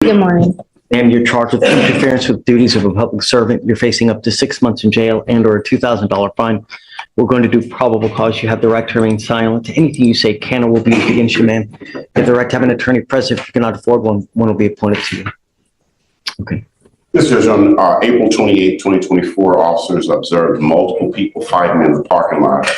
Good morning. And you're charged with interference with duties of a public servant. You're facing up to 6 months in jail and/or a $2,000 fine. We're going to do probable cause. You have the right to remain silent. Anything you say can or will be used against you, ma'am. You have the right to have an attorney present. If you cannot afford one, one will be appointed to you. Okay. This is on April 28, 2024, officers observed multiple people fighting in the parking lot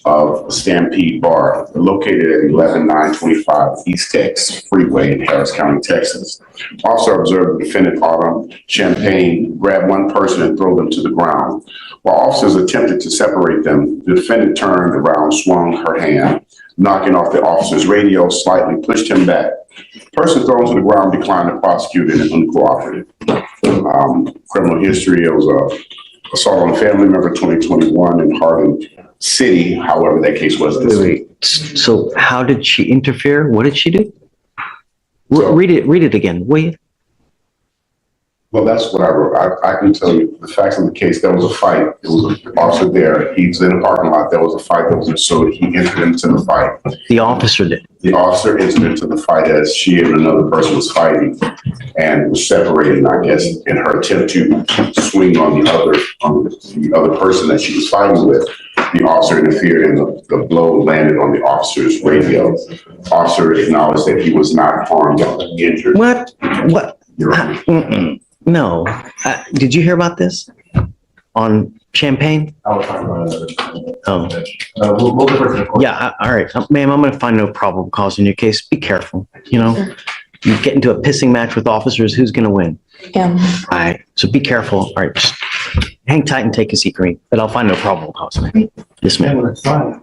of Stampede Bar, located at 11925 East Tex Freeway in Harris County, Texas. Officer observed the defendant, Autumn Champagne, grab one person and throw them to the ground. While officers attempted to separate them, the defendant turned around, swung her hand, knocking off the officer's radio, slightly pushed him back. The person thrown to the ground declined to prosecute and uncooperative. Criminal history, it was a assault on a family member, 2021 in Harlem City. However, that case was dismissed. Wait. So how did she interfere? What did she do? Read it again, will you? Well, that's what I wrote. I can tell you the facts of the case. There was a fight. There was an officer there. He's in a parking lot. There was a fight that was ensued. He entered into the fight. The officer did. The officer entered into the fight as she and another person was fighting and was separated, I guess, in her attempt to swing on the other person that she was fighting with. The officer interfered and the blow landed on the officer's radio. Officer acknowledged that he was not harmed or injured. What? Your Honor. No. Did you hear about this on Champagne? I was talking about it. Oh, We'll defer to the court. yeah. All right, ma'am. I'm going to find no probable cause in your case. Be careful. You know, you get into a pissing match with officers. Who's going to win? Yeah. All right. So be careful. All right. Just hang tight and take a seat, Green. But I'll find no probable cause. Yes, ma'am. It's fine.